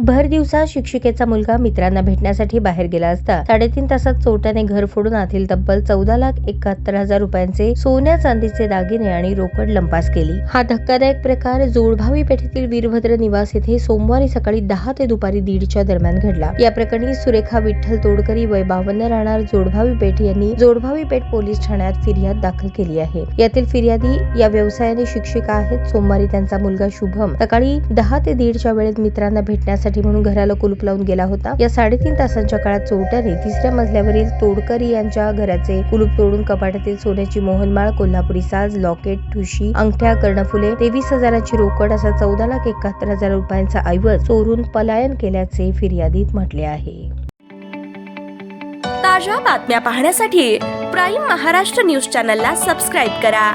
भर दिवसा शिक्षिकेचा मुलगा मित्रांना भेटण्यासाठी बाहेर गेला असता 3.5 तासात चोरट्याने घर फोडून आतील तब्बल 14,71,000 रुपयांचे सोन्या चांदीचे दागिने आणि रोकड लंपास केली। हा धक्कादायक प्रकार जोडभावी पेठेतील वीरभद्र निवास येथे सोमवारी सकाळी 10 ते दुपारी 1:30च्या दरम्यान घडला। या प्रकरणी सुरेखा विठ्ठल तोडकरी वय 52 राहणार जोडभावी पेठ यांनी जोडभावी पेठ पोलीस ठाण्यात फिर्याद दाखल केली आहे। यातील फिर्यादी या व्यवसायाने शिक्षिका आहेत। सोमवारी त्यांचा मुलगा शुभम सकाळी 10 ते 1:30च्या वेळेत मित्रांना भेटण्यासाठी म्हणून घराला कुलूप लावून गेला होता। या 3.5 तासांच्या काळात चोरट्याने 3ऱ्या मजल्यावरील तोडकरी यांच्या घराचे कुलूप तोडून कपाटातील सोन्याची मोहनमाळ, कोल्हापुरी साज, लॉकेट, ठुशी, अंगठ्या, कर्णफुले, 23,000ची रोकड असा 14,71,000 रुपयांचा ऐवज चोरून पलायन केल्याचे फिर्यादीत म्हटले आहे। ताज्या बातम्या पाहण्यासाठी प्राईम महाराष्ट्र न्यूज चॅनलला सबस्क्राईब करा।